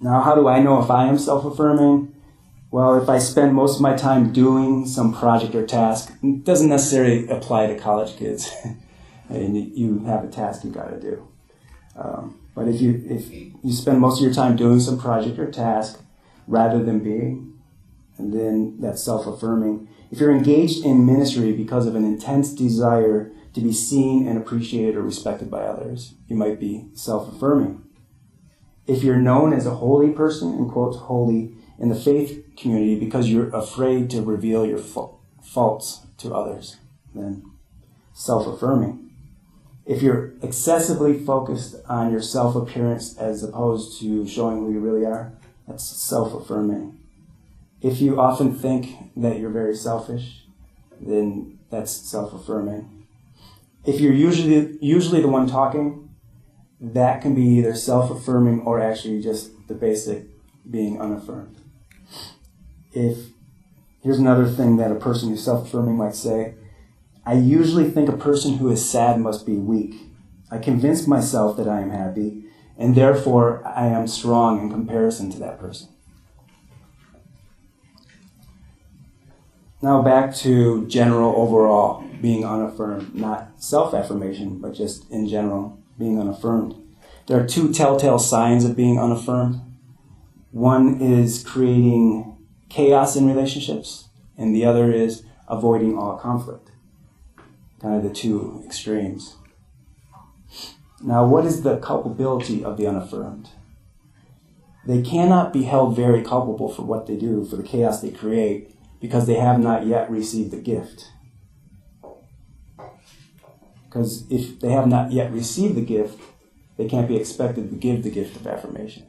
Now, how do I know if I am self-affirming? Well, if I spend most of my time doing some project or task, it doesn't necessarily apply to college kids. And you have a task you got to do. But if you spend most of your time doing some project or task rather than being, and then that's self-affirming. If you're engaged in ministry because of an intense desire to be seen and appreciated or respected by others, you might be self-affirming. If you're known as a holy person, in quotes, holy, in the faith community because you're afraid to reveal your faults to others, then self-affirming. If you're excessively focused on your self-appearance as opposed to showing who you really are, that's self-affirming. If you often think that you're very selfish, then that's self-affirming. If you're usually the one talking, that can be either self-affirming or actually just the basic being unaffirmed. Here's another thing that a person who's self-affirming might say: I usually think a person who is sad must be weak. I convince myself that I am happy, and therefore I am strong in comparison to that person. Now back to general overall being unaffirmed, not self-affirmation, but just in general being unaffirmed. There are two telltale signs of being unaffirmed. One is creating chaos in relationships, and the other is avoiding all conflict. Kind of the two extremes. Now, what is the culpability of the unaffirmed? They cannot be held very culpable for what they do, for the chaos they create, because they have not yet received the gift. Because if they have not yet received the gift, they can't be expected to give the gift of affirmation.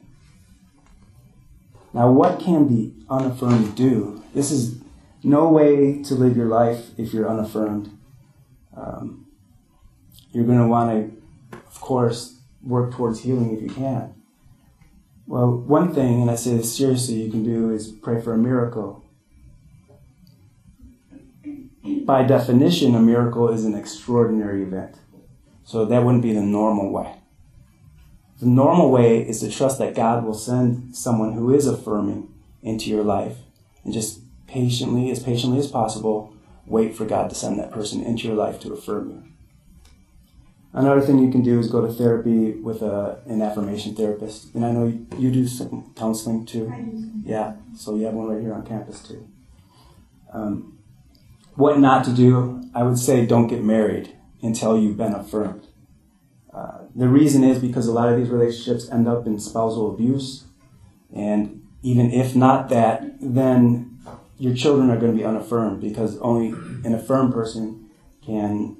Now, what can the unaffirmed do? This is no way to live your life if you're unaffirmed. You're going to want to, of course, work towards healing if you can. Well, one thing, and I say this seriously, you can do is pray for a miracle. By definition, a miracle is an extraordinary event. So that wouldn't be the normal way. The normal way is to trust that God will send someone who is affirming into your life, and just patiently as possible, wait for God to send that person into your life to affirm you. Another thing you can do is go to therapy with an affirmation therapist. And I know you do some counseling too. Yeah, so you have one right here on campus too. What not to do, I would say don't get married until you've been affirmed. The reason is because a lot of these relationships end up in spousal abuse. And even if not that, then your children are going to be unaffirmed, because only an affirmed person can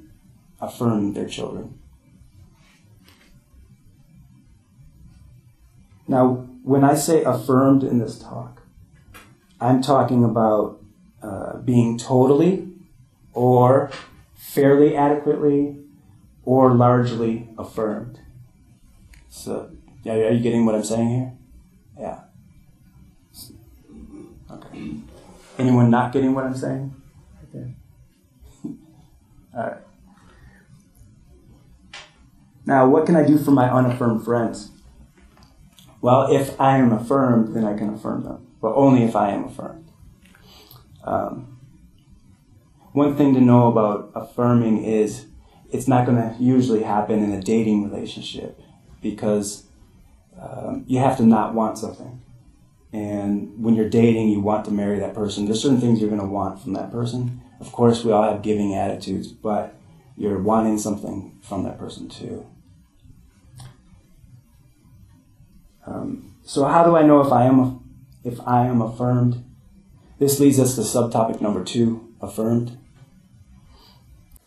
affirm their children. Now, when I say affirmed in this talk, I'm talking about being totally or fairly adequately or largely affirmed. So, are you getting what I'm saying here? Yeah. Okay. Anyone not getting what I'm saying? Okay. All right. Now, what can I do for my unaffirmed friends? Well, if I am affirmed, then I can affirm them, but only if I am affirmed. One thing to know about affirming is it's not going to usually happen in a dating relationship, because you have to not want something. And when you're dating, you want to marry that person. There's certain things you're going to want from that person. Of course, we all have giving attitudes, but you're wanting something from that person too. So how do I know if I am affirmed? This leads us to subtopic number 2, affirmed.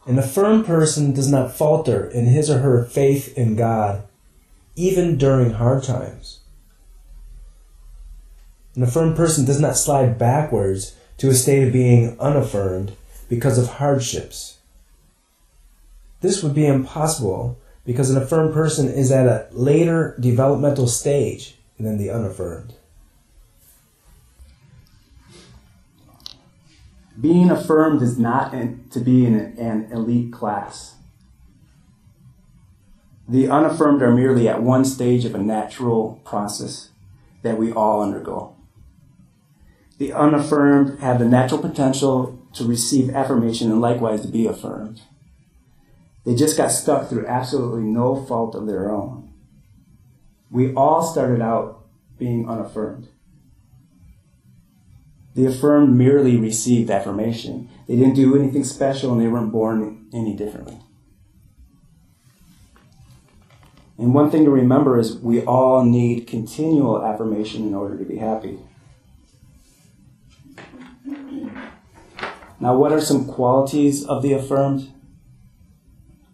An affirmed person does not falter in his or her faith in God, even during hard times. An affirmed person does not slide backwards to a state of being unaffirmed because of hardships. This would be impossible because an affirmed person is at a later developmental stage than the unaffirmed. Being affirmed is not to be in an elite class. The unaffirmed are merely at one stage of a natural process. that we all undergo. The unaffirmed have the natural potential to receive affirmation and likewise to be affirmed. They just got stuck through absolutely no fault of their own. We all started out being unaffirmed. The affirmed merely received affirmation. They didn't do anything special and they weren't born any differently. And one thing to remember is we all need continual affirmation in order to be happy. Now, what are some qualities of the affirmed?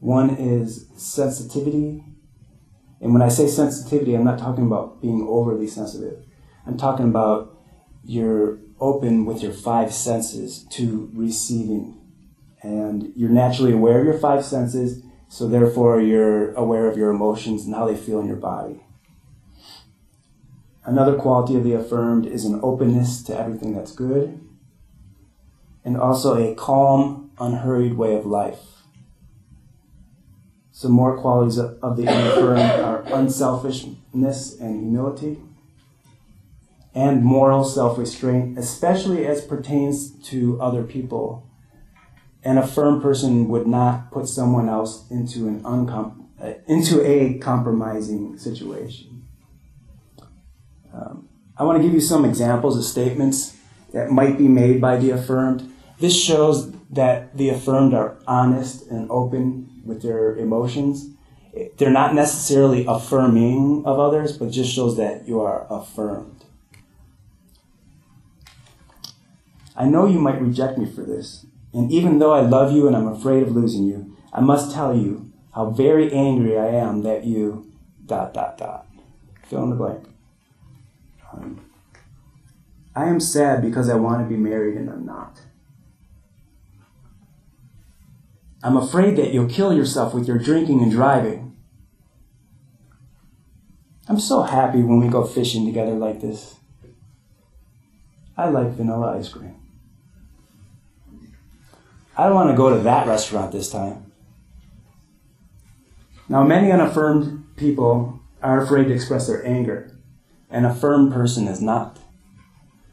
One is sensitivity. And when I say sensitivity, I'm not talking about being overly sensitive. I'm talking about you're open with your five senses to receiving. And you're naturally aware of your five senses, so therefore you're aware of your emotions and how they feel in your body. Another quality of the affirmed is an openness to everything that's good, and also a calm, unhurried way of life. Some more qualities of the unaffirmed are unselfishness and humility, and moral self-restraint, especially as pertains to other people. An affirmed person would not put someone else into a compromising situation. I want to give you some examples of statements that might be made by the affirmed. This shows that the affirmed are honest and open with their emotions. They're not necessarily affirming of others, but just shows that you are affirmed. I know you might reject me for this, and even though I love you and I'm afraid of losing you, I must tell you how very angry I am that you ... Fill in the blank. I am sad because I want to be married and I'm not. I'm afraid that you'll kill yourself with your drinking and driving. I'm so happy when we go fishing together like this. I like vanilla ice cream. I don't want to go to that restaurant this time. Now, many unaffirmed people are afraid to express their anger. An affirmed person is not.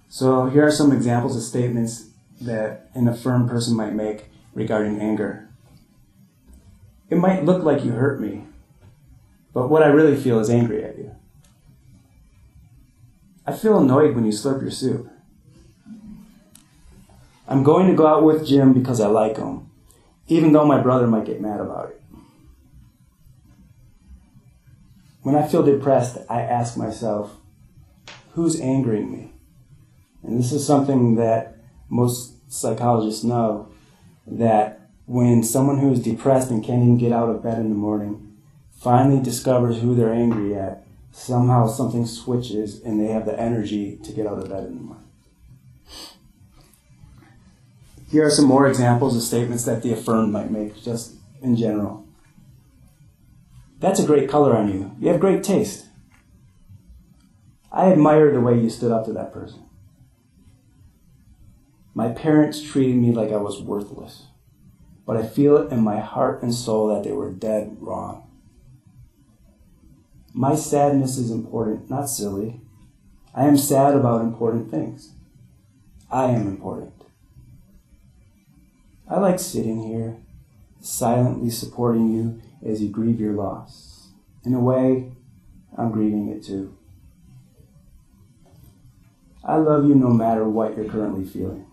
So here are some examples of statements that an affirmed person might make regarding anger. It might look like you hurt me, but what I really feel is angry at you. I feel annoyed when you slurp your soup. I'm going to go out with Jim because I like him, even though my brother might get mad about it. When I feel depressed, I ask myself, who's angering me? And this is something that most psychologists know, that when someone who is depressed and can't even get out of bed in the morning finally discovers who they're angry at, somehow something switches and they have the energy to get out of bed in the morning. Here are some more examples of statements that the affirmed might make, just in general. That's a great color on you. You have great taste. I admire the way you stood up to that person. My parents treated me like I was worthless, but I feel it in my heart and soul that they were dead wrong. My sadness is important, not silly. I am sad about important things. I am important. I like sitting here, silently supporting you as you grieve your loss. In a way, I'm grieving it too. I love you no matter what you're currently feeling.